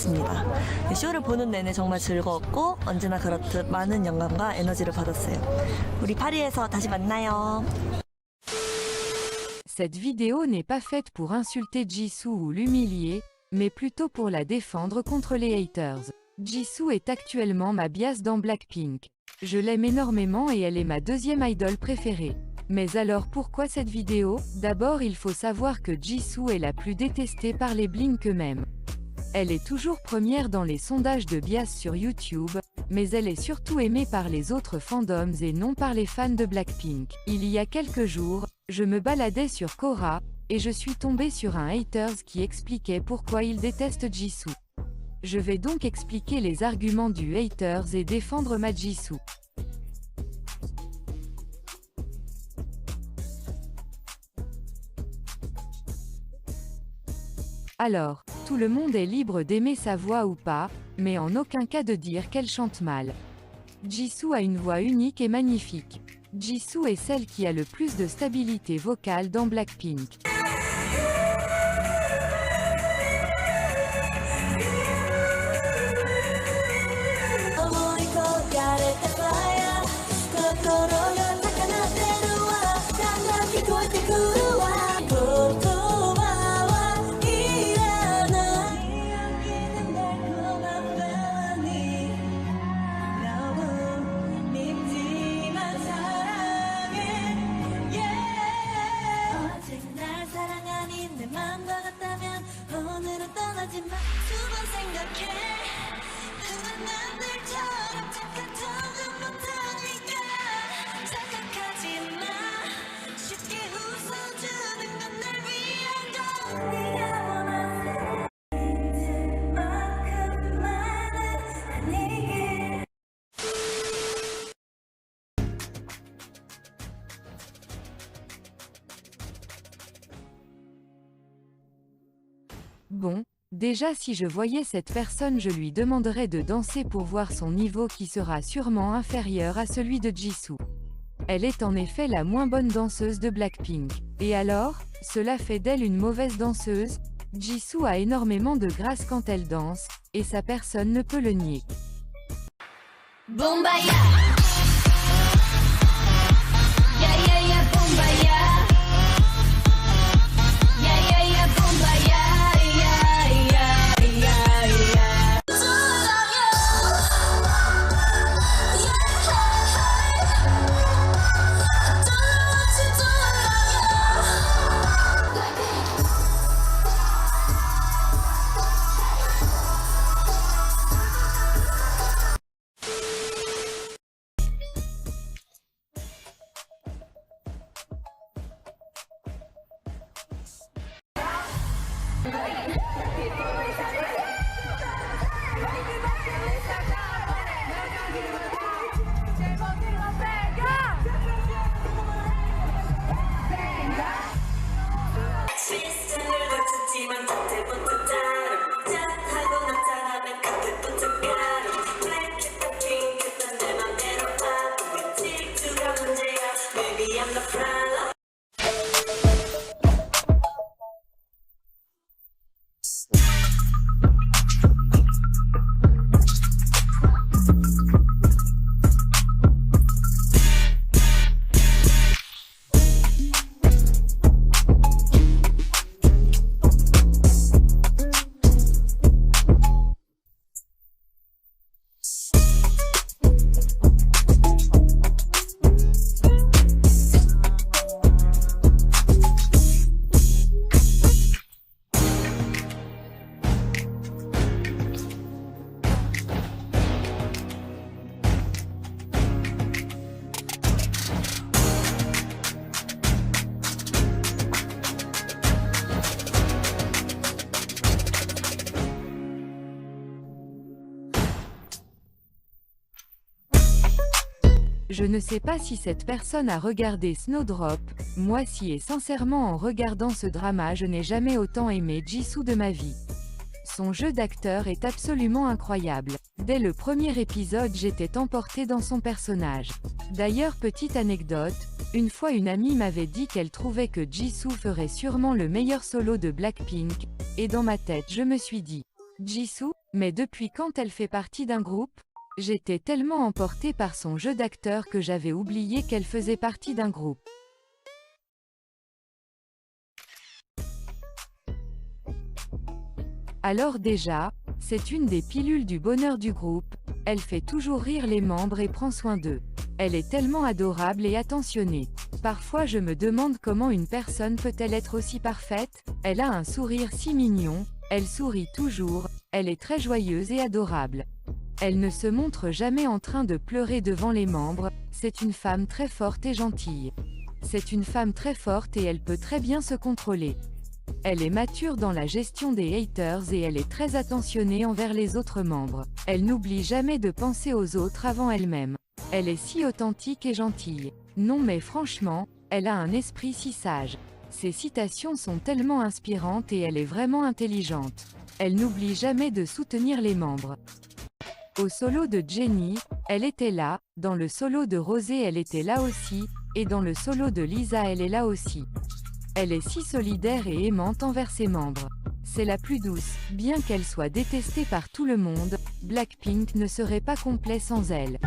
같습니다. 쇼를 보는 내내 정말 즐거웠고 언제나 그렇듯 많은 영감과 에너지를 받았어요. 우리 파리에서 다시 만나요. Cette vidéo n'est pas faite pour insulter Jisoo ou l'humilier, mais plutôt pour la défendre contre les haters. Jisoo est actuellement ma bias dans Blackpink. Je l'aime énormément et elle est ma deuxième idole préférée. Mais alors pourquoi cette vidéo? D'abord il faut savoir que Jisoo est la plus détestée par les Blink eux-mêmes. Elle est toujours première dans les sondages de bias sur YouTube, mais elle est surtout aimée par les autres fandoms et non par les fans de Blackpink. Il y a quelques jours, je me baladais sur Quora, et je suis tombée sur un haters qui expliquait pourquoi il déteste Jisoo. Je vais donc expliquer les arguments du haters et défendre ma Jisoo. Alors, tout le monde est libre d'aimer sa voix ou pas, mais en aucun cas de dire qu'elle chante mal. Jisoo a une voix unique et magnifique. Jisoo est celle qui a le plus de stabilité vocale dans Blackpink. Bon, déjà si je voyais cette personne je lui demanderais de danser pour voir son niveau qui sera sûrement inférieur à celui de Jisoo. Elle est en effet la moins bonne danseuse de Blackpink. Et alors, cela fait d'elle une mauvaise danseuse? Jisoo a énormément de grâce quand elle danse, et ça personne ne peut le nier. Bombaya. Yeah, yeah, yeah, bombaya. Yeah, yeah, yeah, bombaya. Je ne sais pas si cette personne a regardé Snowdrop, moi si et sincèrement en regardant ce drama je n'ai jamais autant aimé Jisoo de ma vie. Son jeu d'acteur est absolument incroyable. Dès le premier épisode j'étais emportée dans son personnage. D'ailleurs petite anecdote, une fois une amie m'avait dit qu'elle trouvait que Jisoo ferait sûrement le meilleur solo de Blackpink, et dans ma tête je me suis dit, Jisoo, Mais depuis quand elle fait partie d'un groupe? J'étais tellement emportée par son jeu d'acteur que j'avais oublié qu'elle faisait partie d'un groupe. Alors déjà, c'est une des pilules du bonheur du groupe, elle fait toujours rire les membres et prend soin d'eux. Elle est tellement adorable et attentionnée. Parfois je me demande comment une personne peut-elle être aussi parfaite, elle a un sourire si mignon, elle sourit toujours, elle est très joyeuse et adorable. Elle ne se montre jamais en train de pleurer devant les membres, c'est une femme très forte et gentille. C'est une femme très forte et elle peut très bien se contrôler. Elle est mature dans la gestion des haters et elle est très attentionnée envers les autres membres. Elle n'oublie jamais de penser aux autres avant elle-même. Elle est si authentique et gentille. Non mais franchement, elle a un esprit si sage. Ses citations sont tellement inspirantes et elle est vraiment intelligente. Elle n'oublie jamais de soutenir les membres. Au solo de Jennie, elle était là, dans le solo de Rosé elle était là aussi, et dans le solo de Lisa elle est là aussi. Elle est si solidaire et aimante envers ses membres. C'est la plus douce, bien qu'elle soit détestée par tout le monde, Blackpink ne serait pas complet sans elle.